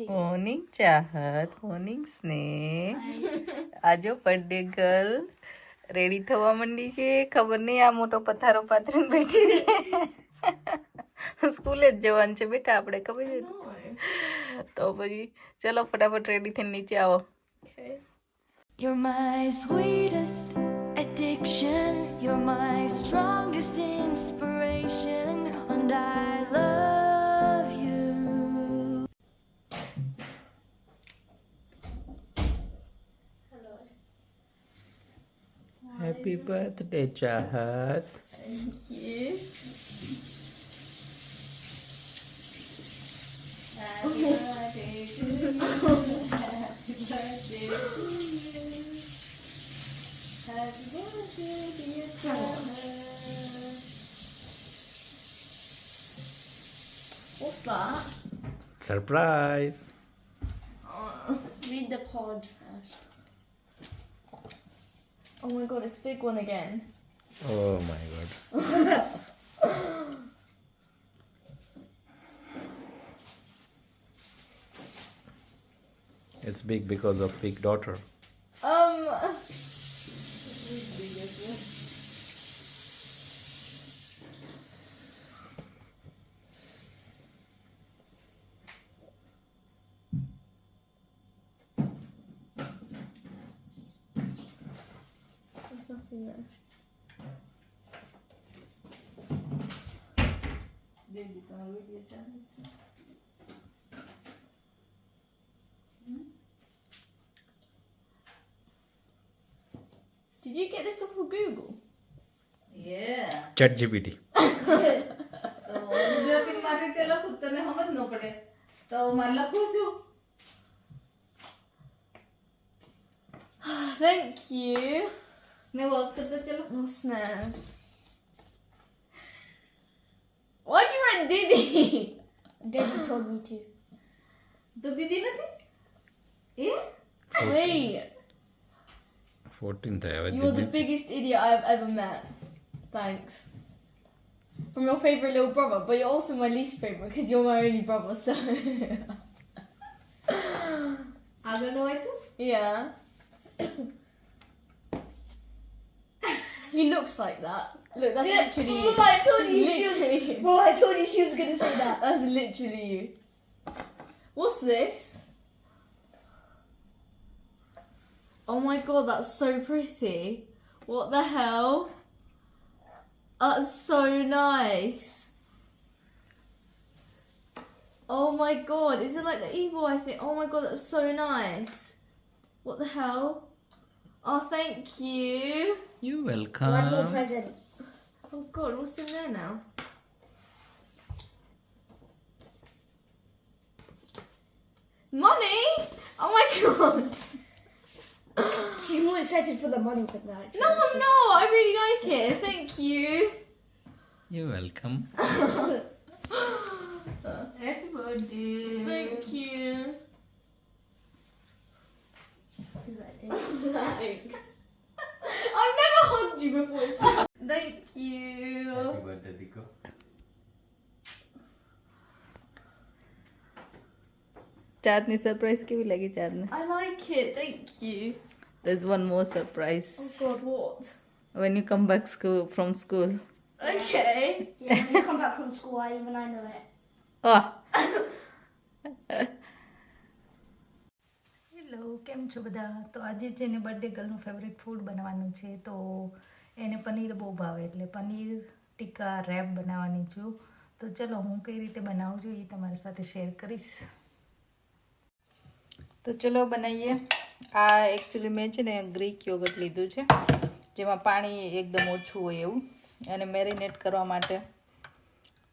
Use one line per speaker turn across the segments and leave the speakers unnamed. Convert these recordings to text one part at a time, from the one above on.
Morning ચાહત, morning સ્નેહ. આજો birthday girl ready થવા માંડી છે. ખબર નહીં આ મોટો પથારો પાથરીને બેઠી છે. સ્કૂલે જ જવાનું છે બેટા આપણે, ખબર છે તો પછી ચલો ફટાફટ રેડી થઈને નીચે આવો.
You're my sweetest addiction, you're my strongest inspiration, and I love you.
Happy birthday ચાહત.
Thank you. Happy birthday to you. Happy birthday to you. Happy birthday, dear Thomas. What's that?
Surprise.
Read the card first. Oh my god, it's a big one again.
Oh my god. It's big because of big daughter.
There's nothing there. Did you get this off of Google?
Yeah.
ChatGPT.
તો ગુજરાતી મારી રીતે લખું તને સમજ ન પડે તો મારે લખું છું.
Thank you.
ને વર્ક કરતા ચલો.
What's next? Why'd you write Diddy?
Daddy told me to.
તો દીદી નથી એ
Wait,
14th હવે
you're the biggest idiot I've ever met. Thanks. From your favourite little brother, but you're also my least favourite because you're my only brother, so.
આગળનું વાંચું.
Yeah. He looks like that. Look, that's literally you.
Mama, I told you she was.
Literally.
Bro, I told you she was gonna say that.
That's literally you. What's this? Oh my god, that's so pretty. What the hell? That's so nice. Oh my god, is it like the evil I think? Oh my god, that's so nice. What the hell? Oh, thank you.
You
One more
welcome.
present.
Oh god, what's in there now? Money? Oh my god.
She's more excited for the money than that.
No, I'm not. I really like it. Thank you.
You welcome.
Happy birthday.
Thank you. Thanks. I've never hugged you before. Thank you.
Happy birthday Diko.
Chandni surprise કેવી લાગી ચાંદને?
I like it. Thank you.
There's one more surprise
Oh god, what?
when you come back from school.
Okay.
Yeah, when you come back from school, I know it.
Oh.
Hello, કેમ છો બધા? તો આજે છે ને birthday ગર્લનું favourite food બનાવવાનું છે. તો એને પનીર બહુ ભાવે એટલે પનીર ટીકા રેપ બનાવવાની છું. તો ચલો હું કઈ રીતે બનાવું છું એ તમારી સાથે શેર કરીશ.
તો ચલો બનાવીએ. આ એકચ્યુઅલી મેં છે ને ગ્રીક યોગર્ટ લીધું છે જેમાં પાણી એકદમ ઓછું હોય એવું, અને મેરિનેટ કરવા માટે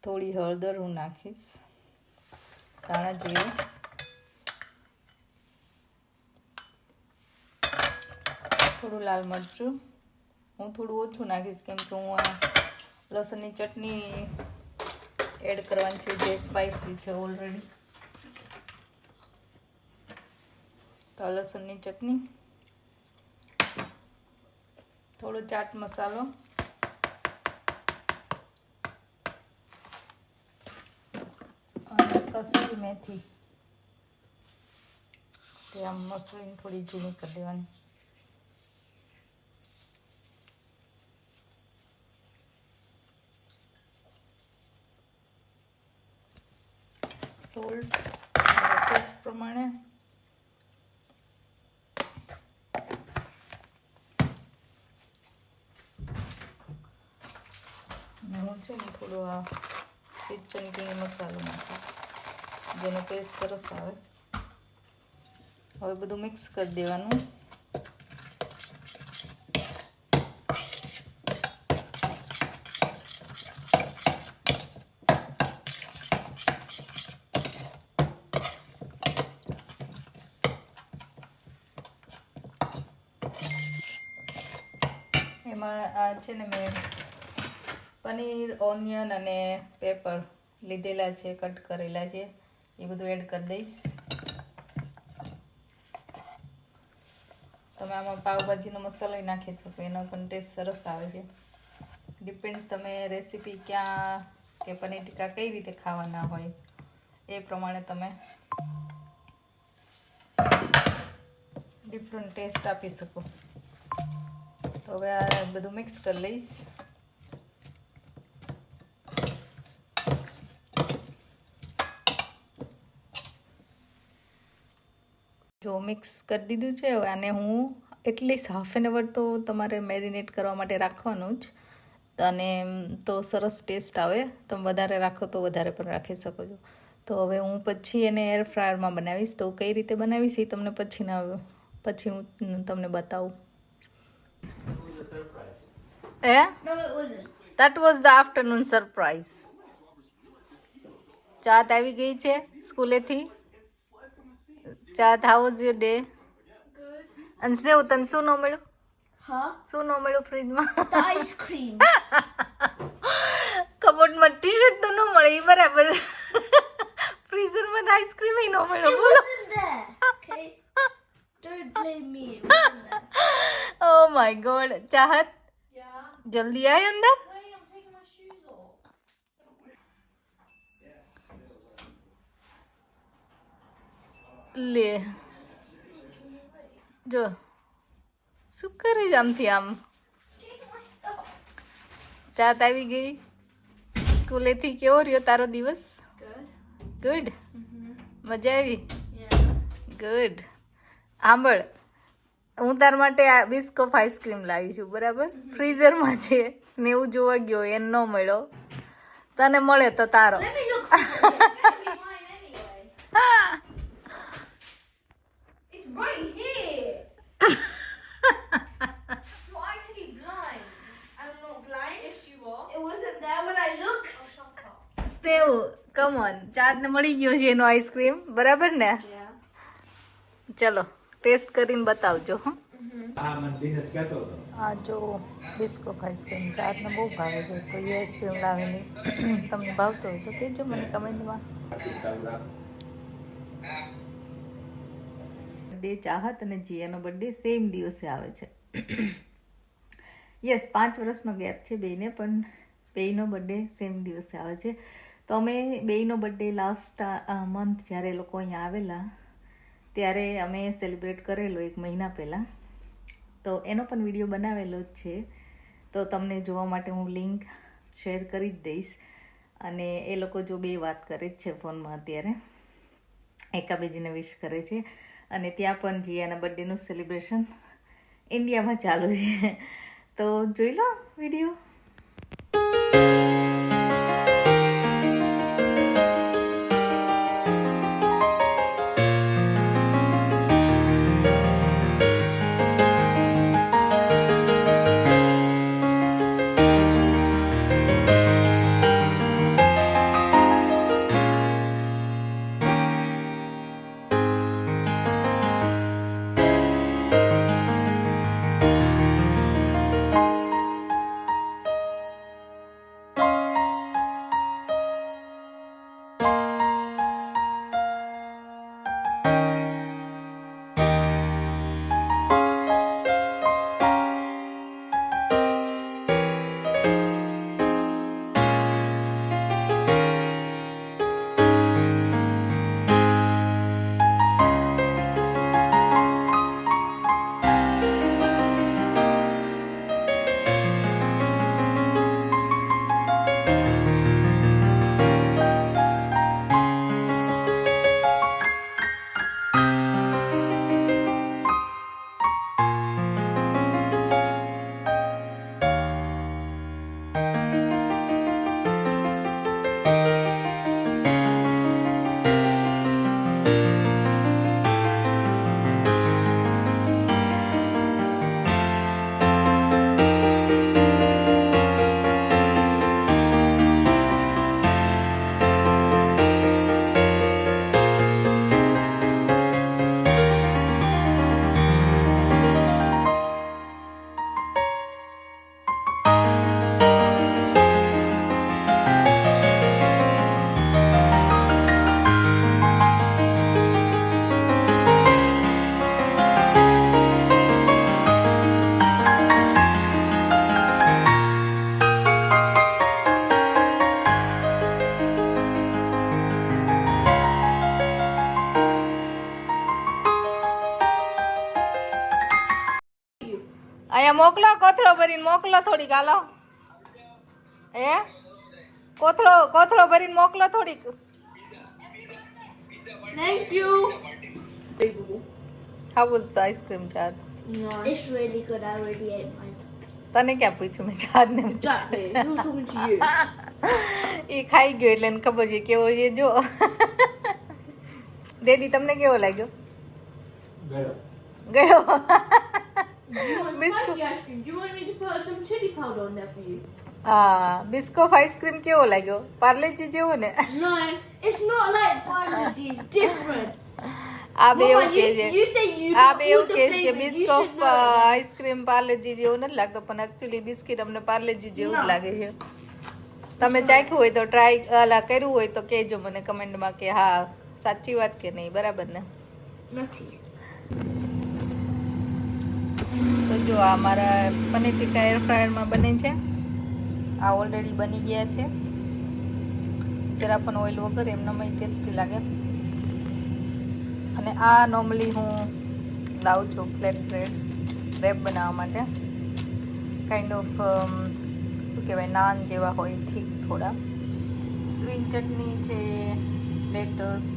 થોડી હળદર હું નાખીશ, ધાણા જીરું, થોડું લાલ મરચું. હું થોડું ઓછું નાખીશ કેમ કે હું આ લસણની ચટણી એડ કરવાની છે જે સ્પાઇસી છે ઓલરેડી. તો લસણની ચટણી, થોડો ચાટ મસાલો, અને કસૂરી મેથી. તે આમ મસળીને થોડી ઝીણી કરી દેવાની. સોલ્ટ ટેસ્ટ પ્રમાણે. હું છે ને થોડો આ કિચન કિંગ મસાલો નાખીશ, જેનો ટેસ્ટ સરસ આવે. હવે બધું મિક્સ કરી દેવાનું. એમાં આ છે ને મેં પનીર, ઓનિયન અને પેપર લીધેલા છે, કટ કરેલા છે, એ બધું એડ કરી દઈશ. તમે આમાં પાવભાજીનો મસાલો નાખી શકો, એનો પણ ટેસ્ટ સરસ આવે છે. ડિપેન્ડ્સ તમે રેસીપી ક્યાં કે પનીર ટીકા કઈ રીતે ખાવાના હોય એ પ્રમાણે તમે ડિફરન્ટ ટેસ્ટ આપી શકો. તો હવે આ બધું મિક્સ કરી લઈશ. જો મિક્સ કરી દીધું છે. હવે આને હું એટલીસ્ટ હાફ એન અવર તો તમારે મેરિનેટ કરવા માટે રાખવાનું જ, અને તો સરસ ટેસ્ટ આવે. તમે વધારે રાખો તો વધારે પણ રાખી શકો છો. તો હવે હું પછી એને એર ફ્રાયરમાં બનાવીશ. તો કઈ રીતે બનાવીશ એ તમને પછી હું તમને બતાવું.
No, it wasn't.
That was the afternoon surprise. ચાત આવી ગઈ છે સ્કૂલેથી. ચાત, how was your day?
Good.
અને સ્નેહ, તને શું ન મળ્યું?
Huh?
શું ન મળ્યું ફ્રીજમાં?
The ice cream.
કબોર્ડમાં ટી શર્ટ તો ન મળે એ બરાબર, ફ્રીઝરમાં આઈસ્ક્રીમ ન મળ્યો.
It
બોલો.
wasn't there. Okay. Don't blame me. It wasn't there.
Oh my God. Chahat,
Yeah.
જલ્દી આય અંદર.
Wait, I'm taking my shoes off.
લે જો શું કરે છે આમથી આમ.
Taking my stuff.
ચાત આવી ગઈ સ્કૂલેથી. કેવો રહ્યો તારો દિવસ?
Good.
ગુડ. મજા આવી?
Yeah.
ગુડ. સાંભળ, હું તાર માટે આ બિસ્કોફ આઈસ્ક્રીમ લાવી છું, બરાબર? ફ્રીઝરમાં છે. સ્નેહ જોવા ગયો, એને ન મળ્યો. તને મળે તો તારો.
Let me look.
It's gonna be mine anyway. It's right here. You're actually blind.
I'm not blind.
Yes, you are.
It wasn't there when I looked.
Oh, shut up.
સ્નેહ, કમ ઓન. ચારને મળી ગયો છે એનો ice cream, બરાબર ને?
Yeah.
ચલો test કરીને બતાવજો. હં,
આ મને દિનેશ કહેતો હતો.
આ જો બિસ્કોફ આઈસ્ક્રીમ ચારને બહુ ભાવે છે. તો એ આઈસ્ક્રીમ લાવીને તમને ભાવતો હોય તો કહેજો મને કમેન્ટમાં. બર્થડે ચાહત અને જીયાનો બર્થડે સેમ દિવસે આવે છે. યસ, 5 વર્ષનો ગેપ છે બેયને, પણ બેયનો બર્થડે સેમ દિવસે આવે છે. તો અમે બેયનો બર્થડે લાસ્ટ મંથ જ્યારે એ લોકો અહીંયા આવેલા ત્યારે અમે સેલિબ્રેટ કરેલો 1 મહિના પહેલાં. તો એનો પણ વિડીયો બનાવેલો જ છે. તો તમને જોવા માટે હું લિંક શેર કરી જ દઈશ. અને એ લોકો જો બે વાત કરે જ છે ફોનમાં અત્યારે, એકાબીજીને વિશ કરે છે. અને ત્યાં પણ જીયાના બર્થડેનું સેલિબ્રેશન ઇન્ડિયામાં ચાલુ છે. તો જોઈ લો વિડીયો. મોકલો કોથળો ભરીને મોકલો થોડીક હાલો હે કોથળો ભરીને મોકલો થોડીક
Thank you.
How was the ice cream, Chad?
No.
It's really good. I already ate mine.
તને ક્યાં પૂછ્યું મેં ચાંદને
Exactly. Who was talking to you?
એ ખાઈ ગયો એટલે એને ખબર છે કેવો છે જો ડેડી તમને કેવો લાગ્યો
ગયો.
ગયો
Do you want
Biscuit.
spicy ice cream? Do you want me to put some chili powder on there for you?
હા બિસ્કોફ આઈસ્ક્રીમ કેવો લાગ્યો પાર્લેજી જેવો ને
No.
It's not like Parle-G. It's different.
આ બે એવું
Mama,
કહે છે
you say you
આ
got
બે
all
એવું
the
કહે છે કે
flavors. You
બિસ્કોફ
should know that.
Ice cream Parle-G જેવું નથી લાગતો પણ એકચ્યુઅલી બિસ્કિટ અમને પાર્લેજી જેવું જ લાગે છે તમે ચાખ્યું હોય તો ટ્રાય કર્યું હોય તો કહેજો મને કમેન્ટમાં કે હા સાચી વાત કે નહીં બરાબર ને
Nothing.
તો જો આ મારા પનીર ટીકા એર ફ્રાયરમાં બને છે આ ઓલરેડી બની ગયા છે જરા પણ ઓઇલ વગર એમનામાં ટેસ્ટી લાગે અને આ નોર્મલી હું લાવું છું ફ્લેટ બ્રેડ રેપ બનાવવા માટે કાઇન્ડ ઓફ શું કહેવાય નાન જેવા હોય થીક થોડા ગ્રીન ચટણી છે લેટસ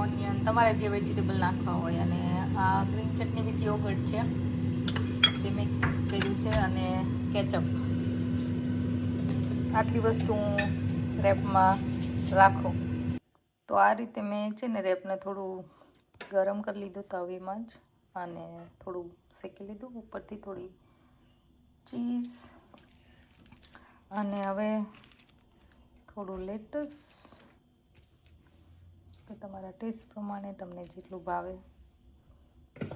ઓનિયન તમારે જે વેજીટેબલ નાખવા હોય અને આ ગ્રીન ચટણી વિથ યોગર્ટ છે જે મિક્સ કર્યું છે અને કેચઅપ આટલી વસ્તુ હું રેપમાં રાખું તો આ રીતે મેં છે ને રેપને થોડું ગરમ કરી લીધું તવીમાં જ અને થોડું શેકી લીધું ઉપરથી થોડી ચીઝ અને હવે થોડું લેટસ કે તમારા ટેસ્ટ પ્રમાણે તમને જેટલું ભાવે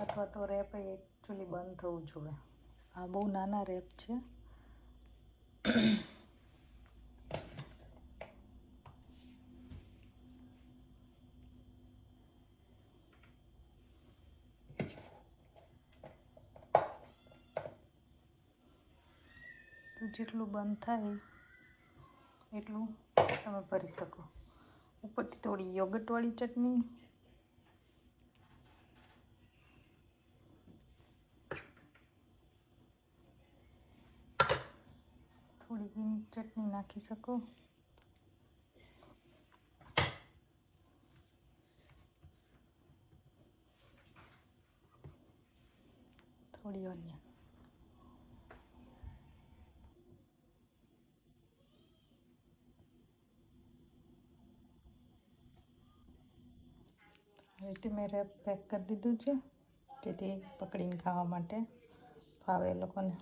અથવા તો રેપ એકચ્યુઅલી બંધ થવું જોઈએ આ બહુ નાના રેપ છે તો જેટલું બંધ થાય એટલું તમે ભરી શકો ઉપરથી થોડી યોગર્ટવાળી ચટણી થોડી ગ્રીન ચટણી નાખી શકો થોડી ઓનિયન રીતે મેં રેપ પેક કરી દીધું છે જેથી પકડીને ખાવા માટે ફાવે એ લોકોને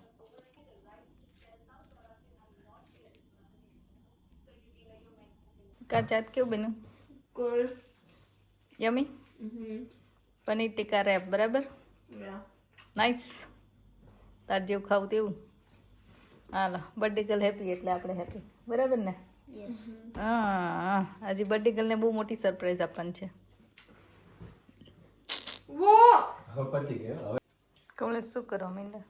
કાચાત કેવું બન્યું
Good.
યમી પનીર ટીકા રેપ બરાબર
Yeah.
નાઈસ તાર જેવું ખાવું તેવું હાલો બર્થડે ગર્લ હેપી એટલે આપણે હેપી બરાબર ને
Yes.
હા હજી બર્થડે ગર્લને બહુ મોટી સરપ્રાઈઝ આપવાની છે
What?
હવે પતી ગયો. હવે
કમલેશ શું કરો મીંડા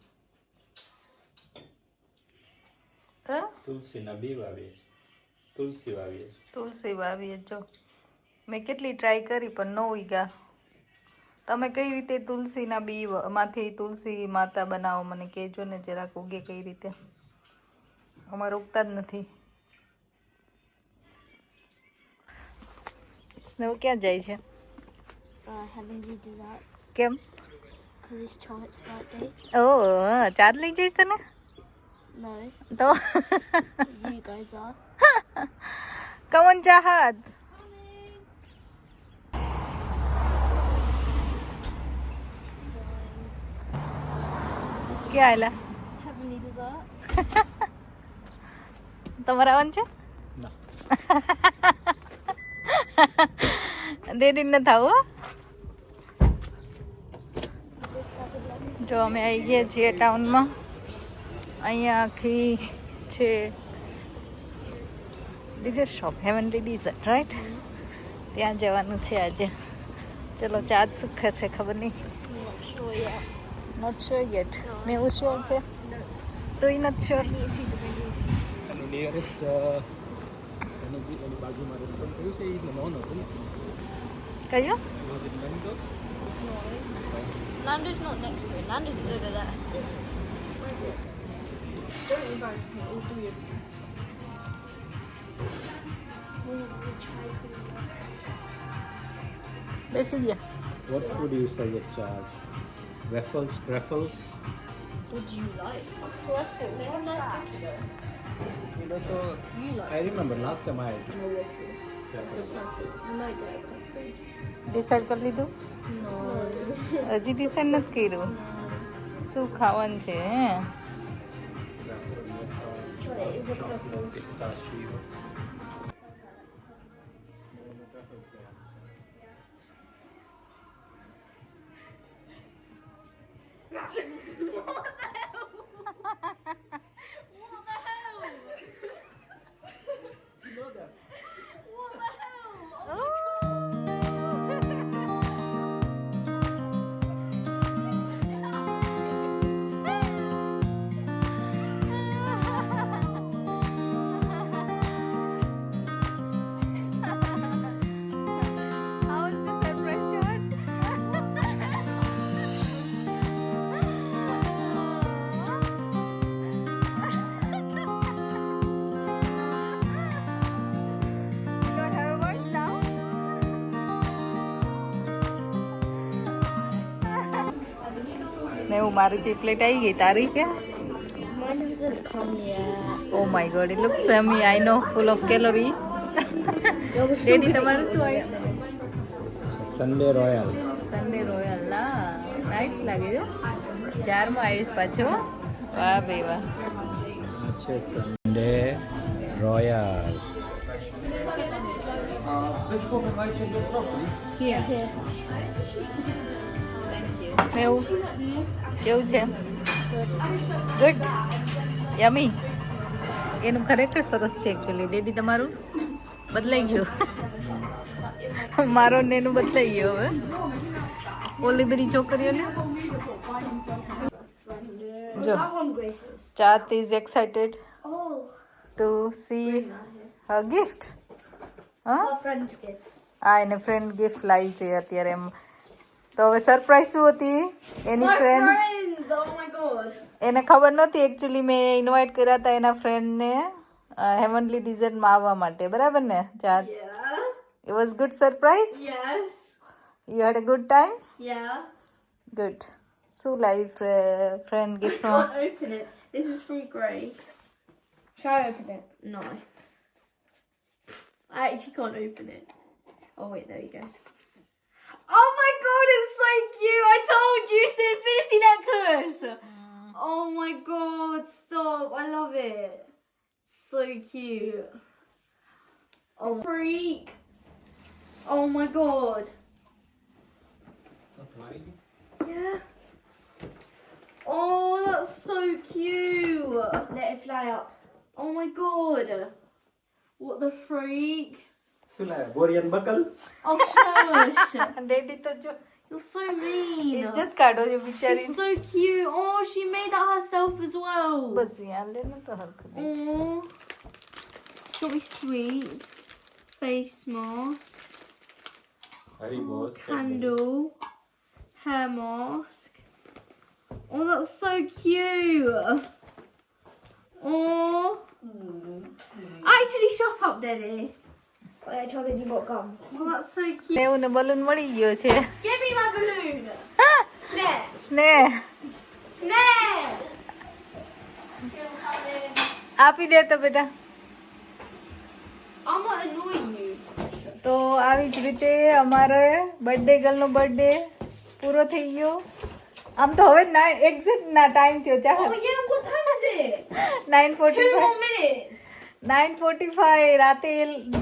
હા
તુલસીના બી વાવીએ તુલસી વાવીએ
તુલસી વાવીએ જો મેં કેટલી ટ્રાય કરી પણ ન ઉગ્યા તમે કઈ રીતે તુલસીના બી માંથી તુલસી માતા બનાવો મને કહેજો ને જરાક ઉગે કઈ રીતે અમારે ઉગતા જ નથી સ્નેહ ક્યાં જાય છે
Having the desserts
કેમ
because it's Charlotte's birthday.
ઓ ચાર લઈ જઈશ તને
No,
તો
you guys are.
કમન ચાહત ક્યાં આયલા
Having the desserts.
તમારે આવવાનું છે ડેડી ન થાવ જો અમે આવી ગયા છીએ ટાઉનમાં અહીંયા આખી છે dessert shop heavenly dessert right ત્યાં જવાનું છે આજે ચલો ચાર્જ સુખે છે ખબર નહીં
Not sure yet.
Not sure yet Snehu sure છે તો એ નથી sure
Need to see the menu.
એનું નિયરેસ્ટ એની બાજુમાં રેસ્ટોરન્ટ કયું છે એ નોન હતું ને
કયો
Was it Nando's?
Nando's not next to it. Nando's is over there.
Don't you guys can all do it.
બેસી ગયા.
What would you suggest, Charles? Raffles?
What do you like?
You know, so I remember last time I had
decide કરી લીધું? હજી decide નથી કર્યું શું ખાવાનું છે હે?
pistachio.
સ્નેહુ મારી તે પ્લેટ આવી ગઈ તારી કે?
Mine hasn't come yet.
Oh my God it looks yummy I know full of calorie. Daddy તમારું શું આવ્યું?
Sunday Royal.
સન્ડે રોયલ ના નાઇસ લાગે છે. ચારમાં આવીશ પાછો. વાહ ભાઈ વાહ.
છે Sunday Royal.
મેવું કેવું છે? ગુડ યમી. એનું ખરેખર સરસ છે એકચ્યુઅલી. ડેડી તમારું બદલાઈ ગયું. મારો ને એનું બદલાઈ ગયો હવે. ઓલી બધી છોકરીઓને જો
That one, Grace's.
Chahat is excited
Oh,
to see her gift. હા
her friend's gift.
આ એને ફ્રેન્ડ ગિફ્ટ લાવી છે અત્યારે એમ. તો હવે સરપ્રાઈઝ શું હતી એની friend?
Friends! Oh my god.
એને ખબર નહોતી એકચ્યુઅલી મેં ઇન્વાઇટ કર્યા હતા એના ફ્રેન્ડને હેવનલી ડિઝર્ટમાં આવવા માટે, બરાબર ને ચાર?
Yeah.
It was good surprise.
Yes.
You had a good time?
Yeah.
Good. શું લાવી friend ગિફ્ટમાં?
Can't open it. This is from Grace.
Try open it.
No. I actually can't open it. Oh wait, there you go. Oh my god, it's so cute! I told you it's the infinity necklace! Oh my god, stop. I love it. So cute. Oh, freak. Oh my god. Yeah. Oh, that's so cute.
Let it fly up.
Oh my god. What the freak?
Borean buckle.
Oh, shush.
Daddy તો જો
You're so mean.
ઇજ્જત કાઢો છો બિચારી.
It's so cute. Oh, she made that herself as well.
બસ યાર લે ને તો હરખું.
Oh. Strawberry sweets. Face masks. Candle. Hair mask. Oh, that's so cute. Oh. Actually, shut up, Daddy.
Wait, I told him you got gum.
Oh, that's so cute.
સ્નેહને balloon મળી ગયો છે.
Give me my balloon. Snare.
સ્નેહ
Snare.
આપી દે તો બેટા.
I'm gonna annoy you.
તો આવી જ રીતે અમારે બર્થડે ગર્લનો બર્થડે પૂરો થઈ ગયો. આમ તો હવે એક્ઝેક્ટ ના ટાઈમ થયો ચાલ.
Oh yeah, what time is it? 2
9:45
more minutes.
9:45 રાતે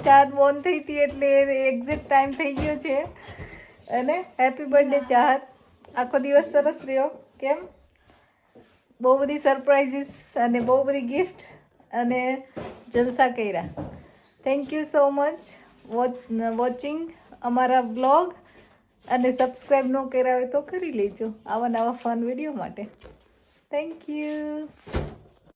ચાર્જ બોન થઈ હતી એટલે એક્ઝેક્ટ ટાઈમ થઈ ગયો છે. અને હેપી બર્થડે ચાહત. આખો દિવસ સરસ રહ્યો. કેમ? બહુ બધી સરપ્રાઇઝીસ અને બહુ બધી ગિફ્ટ અને જલસા કર્યા. Thank you so much watching અમારા બ્લોગ. અને સબસ્ક્રાઈબ ન કર્યા હોય તો કરી લેજો આવા નવા ફન વિડીયો માટે. Thank you.